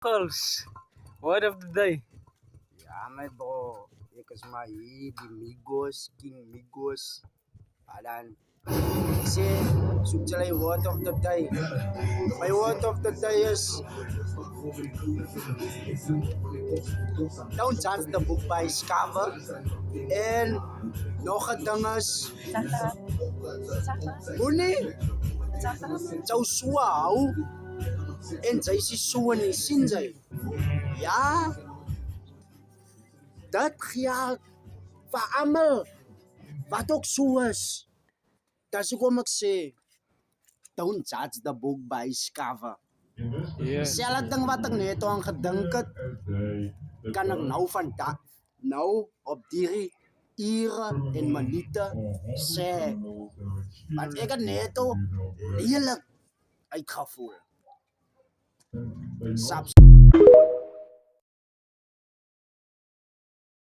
Calls. Word of the day. Ja, my bro. Ek is maar hier, die Migos, King Migos. En dan, ek sê, soek jy word of the day. My word of the day is, don't judge the book by its cover. En nog een ding is, moenie jou soe hou en jy is soe nie, sien jy? Ja, dat geld vir almal wat ook so is. Dis hoekom ek sê, don't judge the book by its cover. Yes. Selfde ding wat ek net aan gedink het, kan ek nou vandag, nou op die ure en minute sê, want ek het net al heerlik uitgevoel.